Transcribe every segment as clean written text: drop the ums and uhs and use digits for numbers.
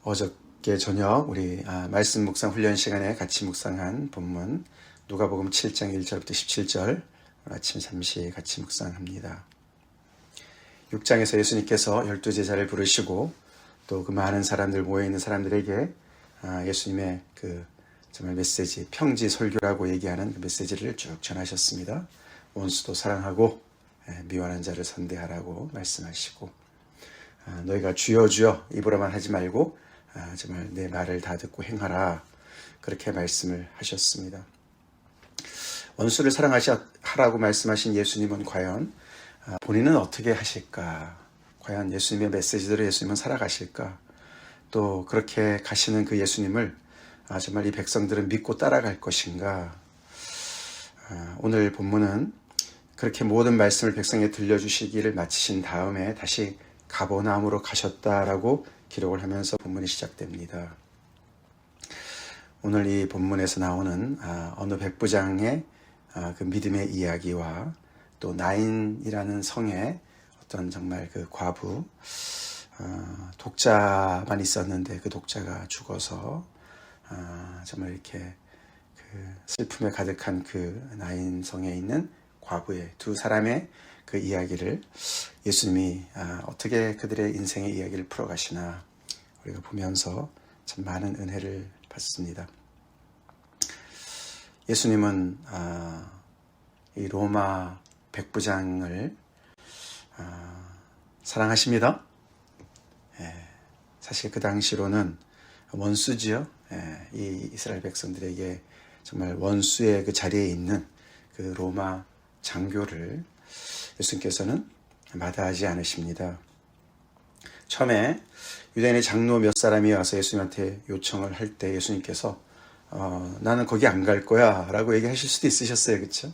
어저께 저녁 우리 말씀 묵상 훈련 시간에 같이 묵상한 본문 누가복음 7장 1절부터 17절 아침 잠시 같이 묵상합니다. 6장에서 예수님께서 12제자를 부르시고 또 그 많은 사람들 모여있는 사람들에게 예수님의 그 정말 메시지, 평지 설교라고 얘기하는 그 메시지를 쭉 전하셨습니다. 원수도 사랑하고 미워하는 자를 선대하라고 말씀하시고 너희가 주여 주여 입으로만 하지 말고 정말 내 말을 다 듣고 행하라 그렇게 말씀을 하셨습니다. 원수를 사랑하라고 말씀하신 예수님은 과연 본인은 어떻게 하실까? 과연 예수님의 메시지대로 예수님은 살아가실까? 또 그렇게 가시는 그 예수님을 정말 이 백성들은 믿고 따라갈 것인가? 오늘 본문은 그렇게 모든 말씀을 백성에 들려주시기를 마치신 다음에 다시 가버나움으로 가셨다라고 기록을 하면서 본문이 시작됩니다. 오늘 이 본문에서 나오는 어느 백부장의 그 믿음의 이야기와 또 나인이라는 성의 어떤 정말 그 과부 독자만 있었는데 그 독자가 죽어서 정말 이렇게 그 슬픔에 가득한 그 나인 성에 있는 과부의 두 사람의 그 이야기를 예수님이 어떻게 그들의 인생의 이야기를 풀어가시나 우리가 보면서 참 많은 은혜를 받습니다. 예수님은 이 로마 백부장을 사랑하십니다. 사실 그 당시로는 원수지요. 이 이스라엘 백성들에게 정말 원수의 그 자리에 있는 그 로마 장교를 예수님께서는 마다하지 않으십니다. 처음에 유대인의 장로 몇 사람이 와서 예수님한테 요청을 할 때 예수님께서 나는 거기 안 갈 거야 라고 얘기하실 수도 있으셨어요. 그렇죠?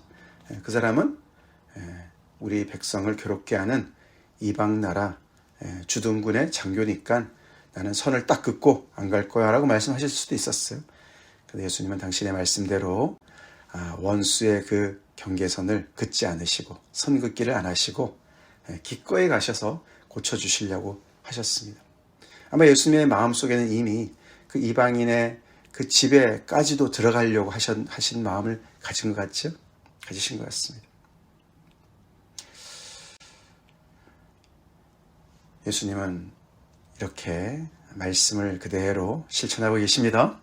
그 사람은 우리 백성을 괴롭게 하는 이방 나라 주둔군의 장교니까 나는 선을 딱 긋고 안 갈 거야 라고 말씀하실 수도 있었어요. 근데 예수님은 당신의 말씀대로 원수의 그 경계선을 긋지 않으시고 선 긋기를 안 하시고 기꺼이 가셔서 고쳐주시려고 하셨습니다. 아마 예수님의 마음속에는 이미 그 이방인의 그 집에까지도 들어가려고 하신 마음을 가진 것 같죠? 가지신 것 같습니다. 예수님은 이렇게 말씀을 그대로 실천하고 계십니다.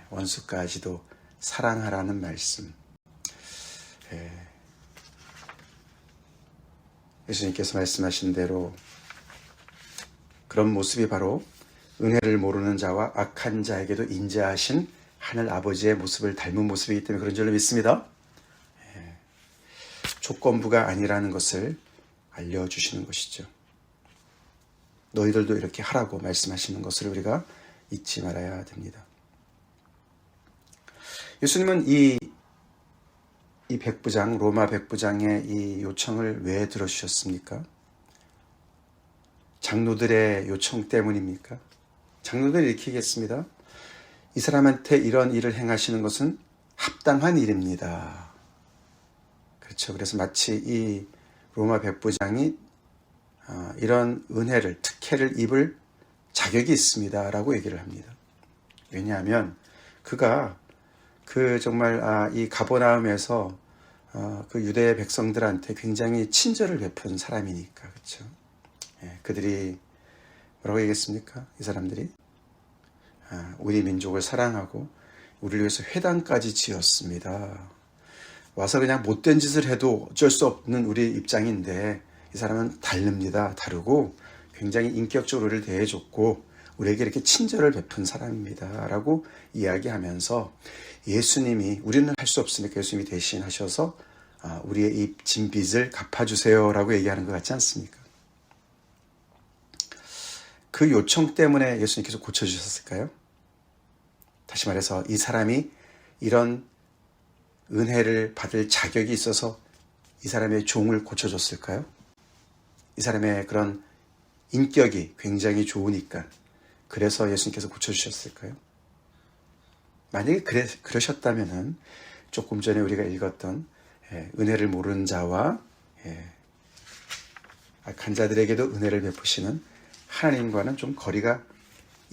원수까지도 사랑하라는 말씀. 예수님께서 말씀하신 대로 그런 모습이 바로 은혜를 모르는 자와 악한 자에게도 인자하신 하늘 아버지의 모습을 닮은 모습이기 때문에 그런 줄로 믿습니다. 조건부가 아니라는 것을 알려주시는 것이죠. 너희들도 이렇게 하라고 말씀하시는 것을 우리가 잊지 말아야 됩니다. 예수님은 이 백부장, 로마 백부장의 이 요청을 왜 들어주셨습니까? 장로들의 요청 때문입니까? 장로들이 이렇게 얘기했습니다. 이 사람한테 이런 일을 행하시는 것은 합당한 일입니다. 그렇죠. 그래서 마치 이 로마 백부장이 이런 은혜를, 특혜를 입을 자격이 있습니다. 라고 얘기를 합니다. 왜냐하면 그가 그 정말 이 가버나움에서 그 유대 백성들한테 굉장히 친절을 베푼 사람이니까. 그렇죠. 그들이 뭐라고 얘기했습니까? 이 사람들이 우리 민족을 사랑하고 우리를 위해서 회당까지 지었습니다. 와서 그냥 못된 짓을 해도 어쩔 수 없는 우리 입장인데 이 사람은 다르고 굉장히 인격적으로 우리를 대해줬고 우리에게 이렇게 친절을 베푼 사람입니다. 라고 이야기하면서 예수님이 우리는 할 수 없으니까 예수님이 대신하셔서 우리의 이 진 빚을 갚아주세요 라고 얘기하는 것 같지 않습니까? 그 요청 때문에 예수님께서 고쳐주셨을까요? 다시 말해서 이 사람이 이런 은혜를 받을 자격이 있어서 이 사람의 종을 고쳐줬을까요? 이 사람의 그런 인격이 굉장히 좋으니까 그래서 예수님께서 고쳐주셨을까요? 만약에 그러셨다면은 조금 전에 우리가 읽었던 은혜를 모르는 자와 악한 자들에게도 은혜를 베푸시는 하나님과는 좀 거리가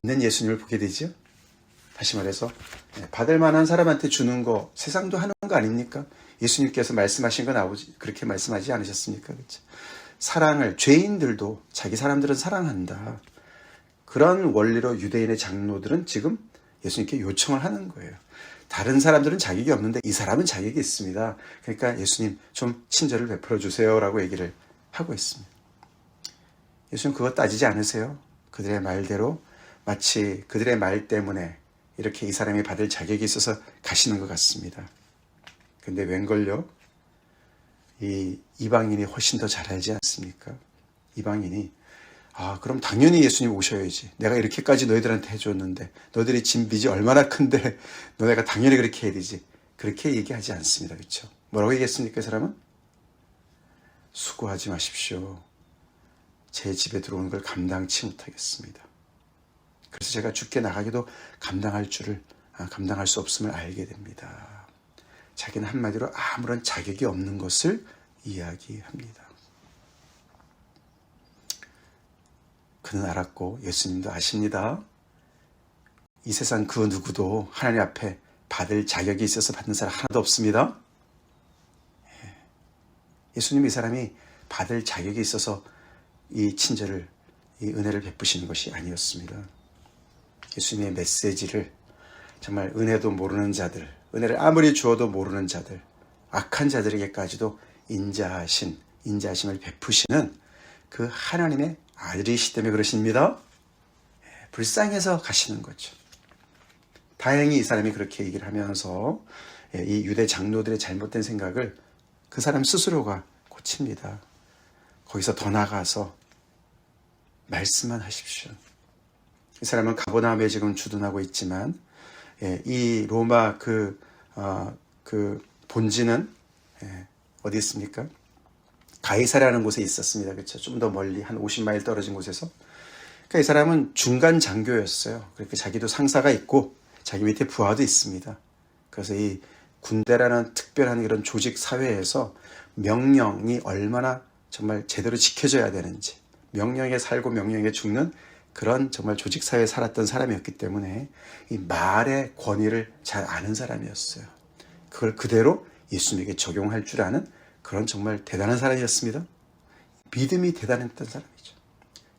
있는 예수님을 보게 되죠. 다시 말해서 받을 만한 사람한테 주는 거 세상도 하는 거 아닙니까? 예수님께서 말씀하신 건 아버지 그렇게 말씀하지 않으셨습니까? 그렇죠? 사랑을 죄인들도 자기 사람들은 사랑한다. 그런 원리로 유대인의 장로들은 지금 예수님께 요청을 하는 거예요. 다른 사람들은 자격이 없는데 이 사람은 자격이 있습니다. 그러니까 예수님 좀 친절을 베풀어 주세요 라고 얘기를 하고 있습니다. 예수님 그거 따지지 않으세요? 그들의 말대로 마치 그들의 말 때문에 이렇게 이 사람이 받을 자격이 있어서 가시는 것 같습니다. 근데 웬걸요? 이 이방인이 훨씬 더 잘 알지 않습니까? 이방인이 그럼 당연히 예수님 오셔야지. 내가 이렇게까지 너희들한테 해줬는데 너희들이 진 빚이 얼마나 큰데 너네가 당연히 그렇게 해야 되지. 그렇게 얘기하지 않습니다. 그렇죠? 뭐라고 얘기했습니까? 이 사람은? 수고하지 마십시오. 제 집에 들어오는 걸 감당치 못하겠습니다. 그래서 제가 죽게 나가기도 감당할 수 없음을 알게 됩니다. 자기는 한마디로 아무런 자격이 없는 것을 이야기합니다. 그는 알았고 예수님도 아십니다. 이 세상 그 누구도 하나님 앞에 받을 자격이 있어서 받는 사람 하나도 없습니다. 예수님 이 사람이 받을 자격이 있어서 이 친절을, 이 은혜를 베푸시는 것이 아니었습니다. 예수님의 메시지를 정말 은혜도 모르는 자들, 은혜를 아무리 주어도 모르는 자들, 악한 자들에게까지도 인자하심을 베푸시는 그 하나님의 아들이시기 때문에 그러십니다. 불쌍해서 가시는 거죠. 다행히 이 사람이 그렇게 얘기를 하면서 이 유대 장로들의 잘못된 생각을 그 사람 스스로가 고칩니다. 거기서 더 나아가서 말씀만 하십시오. 이 사람은 가버나움에 지금 주둔하고 있지만 이 로마 그 본지는 어디 있습니까? 가이사라는 곳에 있었습니다. 그렇죠? 좀 더 멀리 한 50마일 떨어진 곳에서. 그러니까 이 사람은 중간 장교였어요. 그러니까 자기도 상사가 있고 자기 밑에 부하도 있습니다. 그래서 이 군대라는 특별한 이런 조직 사회에서 명령이 얼마나 정말 제대로 지켜져야 되는지, 명령에 살고 명령에 죽는 그런 정말 조직 사회에 살았던 사람이었기 때문에 이 말의 권위를 잘 아는 사람이었어요. 그걸 그대로 예수님에게 적용할 줄 아는 그런 정말 대단한 사람이었습니다. 믿음이 대단했던 사람이죠.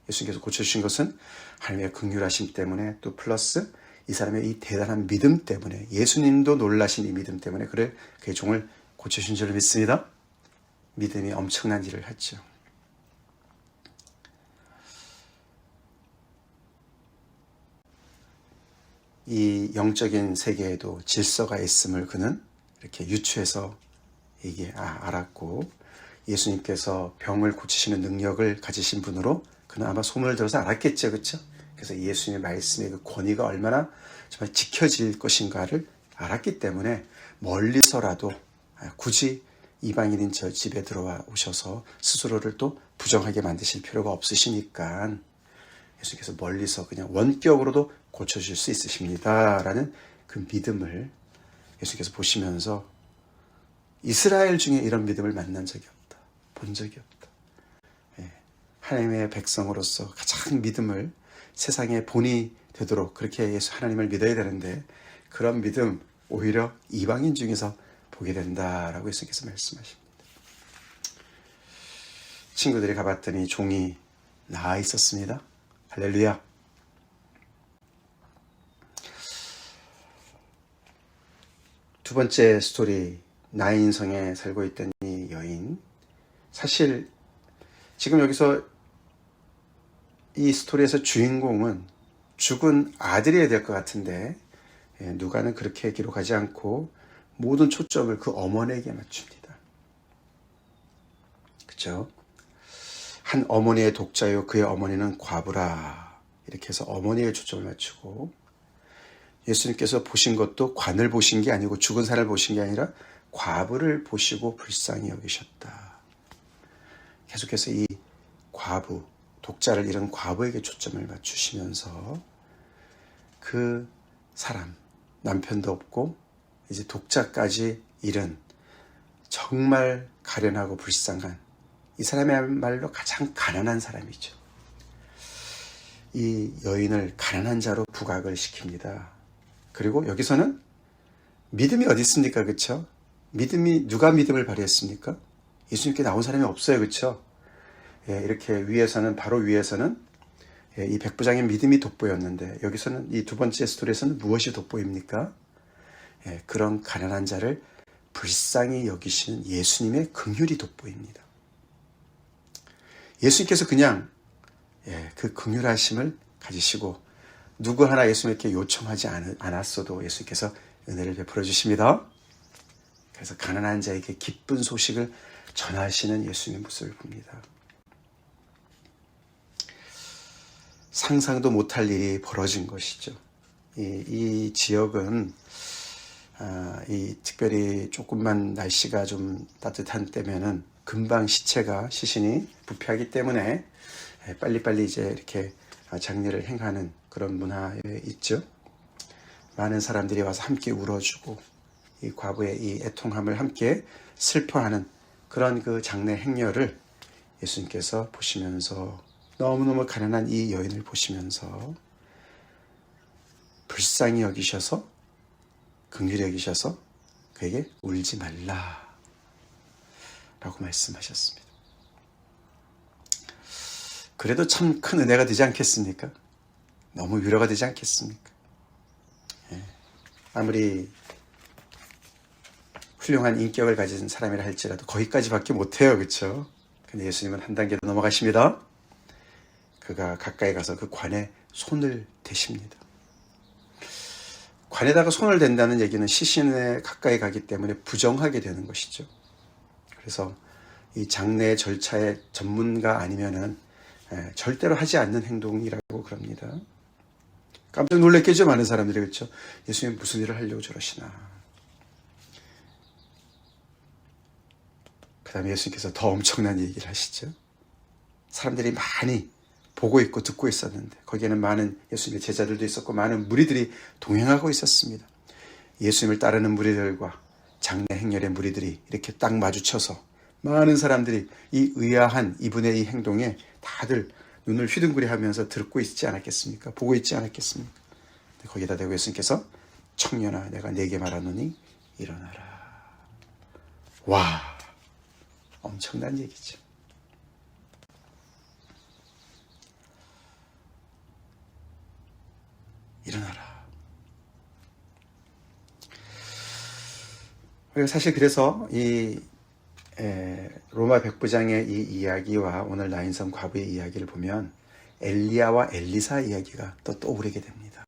예수님께서 고쳐주신 것은 하나님의 긍휼하심 때문에 또 플러스 이 사람의 이 대단한 믿음 때문에, 예수님도 놀라신 이 믿음 때문에 그의 종을 고쳐주신 줄 믿습니다. 믿음이 엄청난 일을 했죠. 이 영적인 세계에도 질서가 있음을 그는 이렇게 유추해서 알았고, 예수님께서 병을 고치시는 능력을 가지신 분으로 그는 아마 소문을 들어서 알았겠죠. 그렇죠? 그래서 예수님의 말씀의 그 권위가 얼마나 정말 지켜질 것인가를 알았기 때문에 멀리서라도 굳이 이방인인 저 집에 들어와 오셔서 스스로를 또 부정하게 만드실 필요가 없으시니까 예수님께서 멀리서 그냥 원격으로도 고쳐줄 수 있으십니다 라는 그 믿음을 예수님께서 보시면서 이스라엘 중에 이런 믿음을 만난 적이 없다, 본 적이 없다. 하나님의 백성으로서 가장 믿음을 세상의 본이 되도록 그렇게 하나님을 믿어야 되는데 그런 믿음 오히려 이방인 중에서 보게 된다라고 예수님께서 말씀하십니다. 친구들이 가봤더니 종이 나아 있었습니다. 할렐루야. 두 번째 스토리, 나인성에 살고 있던 이 여인. 사실 지금 여기서 이 스토리에서 주인공은 죽은 아들이어야 될 것 같은데 누가는 그렇게 기록하지 않고 모든 초점을 그 어머니에게 맞춥니다. 그렇죠? 한 어머니의 독자요 그의 어머니는 과부라, 이렇게 해서 어머니에 초점을 맞추고, 예수님께서 보신 것도 관을 보신 게 아니고 죽은 사람을 보신 게 아니라 과부를 보시고 불쌍히 여기셨다. 계속해서 이 과부, 독자를 잃은 과부에게 초점을 맞추시면서 그 사람, 남편도 없고 이제 독자까지 잃은 정말 가련하고 불쌍한 이 사람이야말로 가장 가난한 사람이죠. 이 여인을 가난한 자로 부각을 시킵니다. 그리고 여기서는 믿음이 어디 있습니까? 그렇죠? 믿음이 누가 믿음을 발휘했습니까? 예수님께 나온 사람이 없어요. 그렇죠? 이렇게 위에서는 바로 위에서는 이 백부장의 믿음이 돋보였는데 여기서는 이 두 번째 스토리에서는 무엇이 돋보입니까? 그런 가난한 자를 불쌍히 여기시는 예수님의 긍휼이 돋보입니다. 예수님께서 그냥 그 긍휼하심을 가지시고 누구 하나 예수님께 요청하지 않았어도 예수님께서 은혜를 베풀어 주십니다. 그래서 가난한 자에게 기쁜 소식을 전하시는 예수님의 모습을 봅니다. 상상도 못할 일이 벌어진 것이죠. 이 지역은 특별히 조금만 날씨가 좀 따뜻한 때면은 금방 시신이 부패하기 때문에 빨리빨리 이제 이렇게 장례를 행하는 그런 문화에 있죠. 많은 사람들이 와서 함께 울어주고 이 과부의 이 애통함을 함께 슬퍼하는 그런 그 장례 행렬을 예수님께서 보시면서 너무너무 가난한 이 여인을 보시면서 불쌍히 여기셔서 긍휼히 여기셔서 그에게 울지 말라 라고 말씀하셨습니다. 그래도 참 큰 은혜가 되지 않겠습니까? 너무 위로가 되지 않겠습니까? 아무리 훌륭한 인격을 가진 사람이라 할지라도 거기까지밖에 못해요. 그렇죠? 근데 예수님은 한 단계 더 넘어가십니다. 그가 가까이 가서 그 관에 손을 대십니다. 관에다가 손을 댄다는 얘기는 시신에 가까이 가기 때문에 부정하게 되는 것이죠. 그래서 이 장례 절차의 전문가 아니면은 절대로 하지 않는 행동이라고 그럽니다. 깜짝 놀랐겠죠, 많은 사람들이. 그렇죠? 예수님 무슨 일을 하려고 저러시나. 그 다음에 예수님께서 더 엄청난 얘기를 하시죠. 사람들이 많이 보고 있고 듣고 있었는데 거기에는 많은 예수님의 제자들도 있었고 많은 무리들이 동행하고 있었습니다. 예수님을 따르는 무리들과 장례 행렬의 무리들이 이렇게 딱 마주쳐서 많은 사람들이 이 의아한 이분의 이 행동에 다들 눈을 휘둥그레 하면서 듣고 있지 않았겠습니까? 보고 있지 않았겠습니까? 거기다 대고 예수님께서 청년아 내가 네게 말하노니 일어나라. 와, 엄청난 얘기죠. 일어나라. 사실 그래서 이 로마 백부장의 이 이야기와 오늘 나인성 과부의 이야기를 보면 엘리야와 엘리사 이야기가 또 떠오르게 됩니다.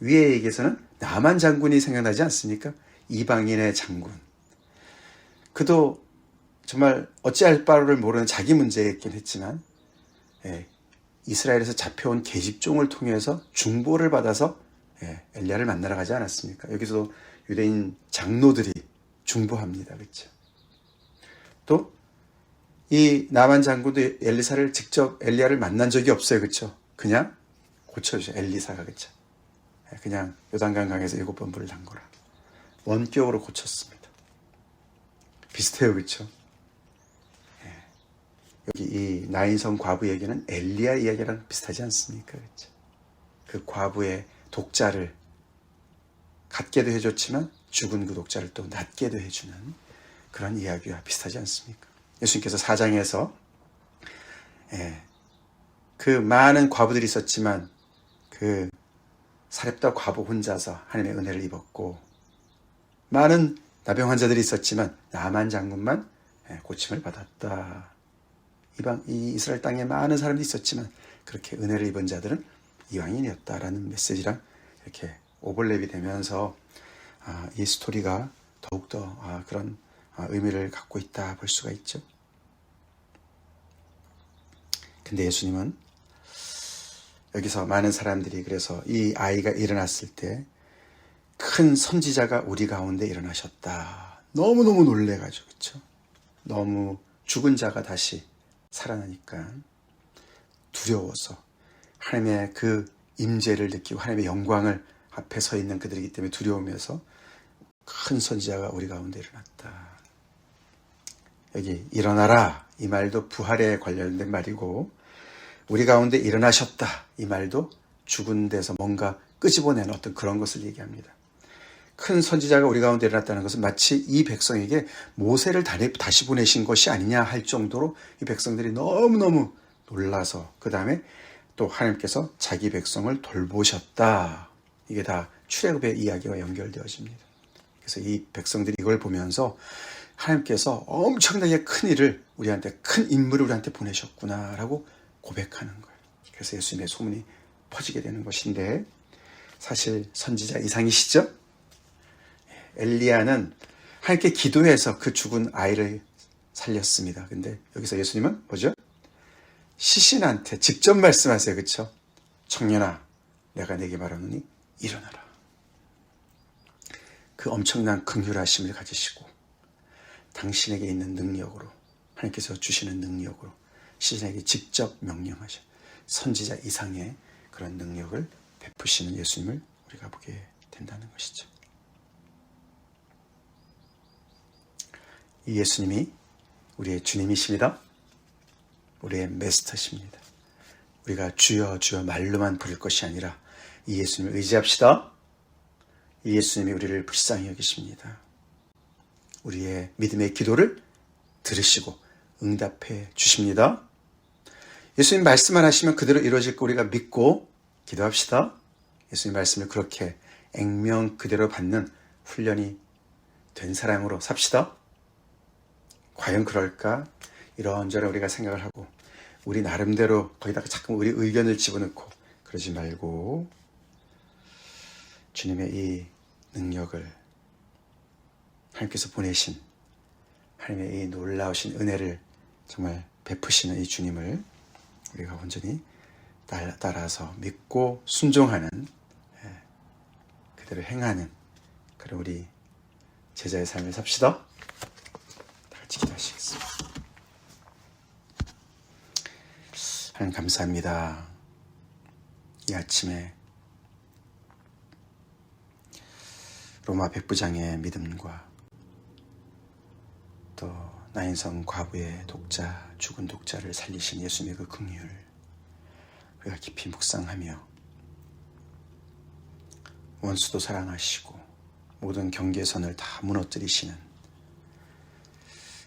위의 얘기에서는 나만 장군이 생각나지 않습니까? 이방인의 장군. 그도 정말 어찌할 바를 모르는 자기 문제였긴 했지만 이스라엘에서 잡혀온 계집종을 통해서 중보를 받아서 엘리야를 만나러 가지 않았습니까? 여기서 유대인 장로들이 중보합니다. 그렇죠? 또 이 나만 장군도 엘리사를 직접 엘리야를 만난 적이 없어요. 그렇죠? 그냥 고쳐주죠. 엘리사가. 그렇죠? 그냥 요단강 강에서 7번 물을 담거라. 원격으로 고쳤습니다. 비슷해요. 그렇죠? 여기 이 나인성 과부 얘기는 엘리야 이야기랑 비슷하지 않습니까? 그렇죠? 그 과부의 독자를 갖게도 해줬지만 죽은 그 독자를 또 낫게도 해주는 그런 이야기와 비슷하지 않습니까? 예수님께서 4장에서 그 많은 과부들이 있었지만 그 사렙다 과부 혼자서 하나님의 은혜를 입었고 많은 나병 환자들이 있었지만 나만 장군만 고침을 받았다. 이 이스라엘 땅에 많은 사람들이 있었지만 그렇게 은혜를 입은 자들은 이방인이었다라는 메시지랑 이렇게 오버랩이 되면서 이 스토리가 더욱더 그런 의미를 갖고 있다 볼 수가 있죠. 근데 예수님은 여기서 많은 사람들이 그래서 이 아이가 일어났을 때 큰 선지자가 우리 가운데 일어나셨다. 너무너무 놀래가지고 그렇죠? 너무 죽은 자가 다시 살아나니까 두려워서 하나님의 그 임재를 느끼고 하나님의 영광을 앞에 서 있는 그들이기 때문에 두려우면서 큰 선지자가 우리 가운데 일어났다. 여기 일어나라 이 말도 부활에 관련된 말이고 우리 가운데 일어나셨다. 이 말도 죽은 데서 뭔가 끄집어내는 어떤 그런 것을 얘기합니다. 큰 선지자가 우리 가운데 일어났다는 것은 마치 이 백성에게 모세를 다시 보내신 것이 아니냐 할 정도로 이 백성들이 너무너무 놀라서 그 다음에 또 하나님께서 자기 백성을 돌보셨다. 이게 다 출애굽의 이야기와 연결되어집니다. 그래서 이 백성들이 이걸 보면서 하나님께서 엄청나게 큰 일을 우리한테, 큰 인물을 우리한테 보내셨구나라고 고백하는 거예요. 그래서 예수님의 소문이 퍼지게 되는 것인데, 사실 선지자 이상이시죠? 엘리야는 하나님께 기도해서 그 죽은 아이를 살렸습니다. 근데 여기서 예수님은 뭐죠? 시신한테 직접 말씀하세요. 그렇죠? 청년아, 내가 내게 말하노니 일어나라. 그 엄청난 긍휼하심을 가지시고 당신에게 있는 능력으로, 하나님께서 주시는 능력으로 시신에게 직접 명령하셔 선지자 이상의 그런 능력을 베푸시는 예수님을 우리가 보게 된다는 것이죠. 이 예수님이 우리의 주님이십니다. 우리의 메스터십니다. 우리가 주여 주여 말로만 부를 것이 아니라 이 예수님을 의지합시다. 이 예수님이 우리를 불쌍히 여기십니다. 우리의 믿음의 기도를 들으시고 응답해 주십니다. 예수님 말씀만 하시면 그대로 이루어질 거 우리가 믿고 기도합시다. 예수님 말씀을 그렇게 액면 그대로 받는 훈련이 된 사람으로 삽시다. 과연 그럴까? 이런저런 우리가 생각을 하고 우리 나름대로 거기다가 자꾸 우리 의견을 집어넣고 그러지 말고 주님의 이 능력을, 하나님께서 보내신 하나님의 이 놀라우신 은혜를 정말 베푸시는 이 주님을 우리가 온전히 따라서 믿고 순종하는, 그대로 행하는 그런 우리 제자의 삶을 삽시다. 다 같이 기도하시겠습니다. 하나님 감사합니다. 이 아침에 로마 백부장의 믿음과 또 나인성 과부의 독자, 죽은 독자를 살리신 예수님의 그 긍휼 우리가 깊이 묵상하며 원수도 사랑하시고 모든 경계선을 다 무너뜨리시는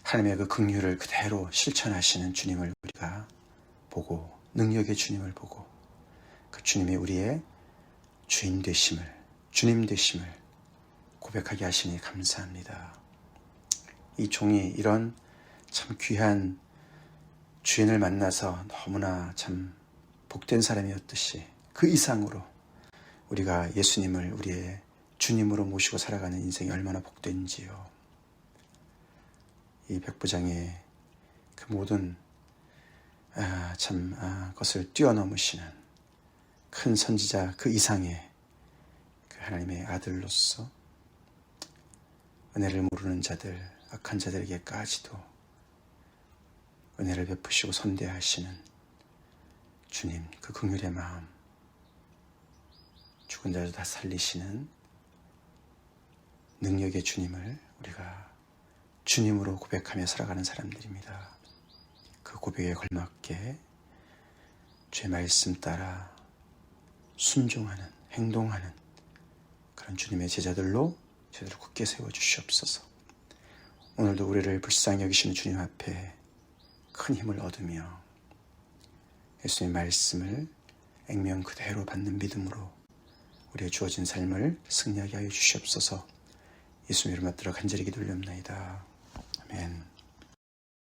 하나님의 그 긍휼을 그대로 실천하시는 주님을 우리가 보고, 능력의 주님을 보고 그 주님이 우리의 주인 되심을, 주님 되심을 고백하게 하시니 감사합니다. 이 종이 이런 참 귀한 주인을 만나서 너무나 참 복된 사람이었듯이 그 이상으로 우리가 예수님을 우리의 주님으로 모시고 살아가는 인생이 얼마나 복된지요. 이 백부장의 그 모든 것을 뛰어넘으시는 큰 선지자 그 이상의 그 하나님의 아들로서 은혜를 모르는 자들, 악한 자들에게까지도 은혜를 베푸시고 선대하시는 주님, 그 긍휼의 마음, 죽은 자를 다 살리시는 능력의 주님을 우리가 주님으로 고백하며 살아가는 사람들입니다. 그 고백에 걸맞게 주의 말씀 따라 순종하는, 행동하는 그런 주님의 제자들로 저희들을 굳게 세워주시옵소서. 오늘도 우리를 불쌍히 여기시는 주님 앞에 큰 힘을 얻으며 예수님의 말씀을 액면 그대로 받는 믿음으로 우리의 주어진 삶을 승리하게 하여 주시옵소서. 예수님 이름 받들어 간절히 기도올리옵나이다. 아멘.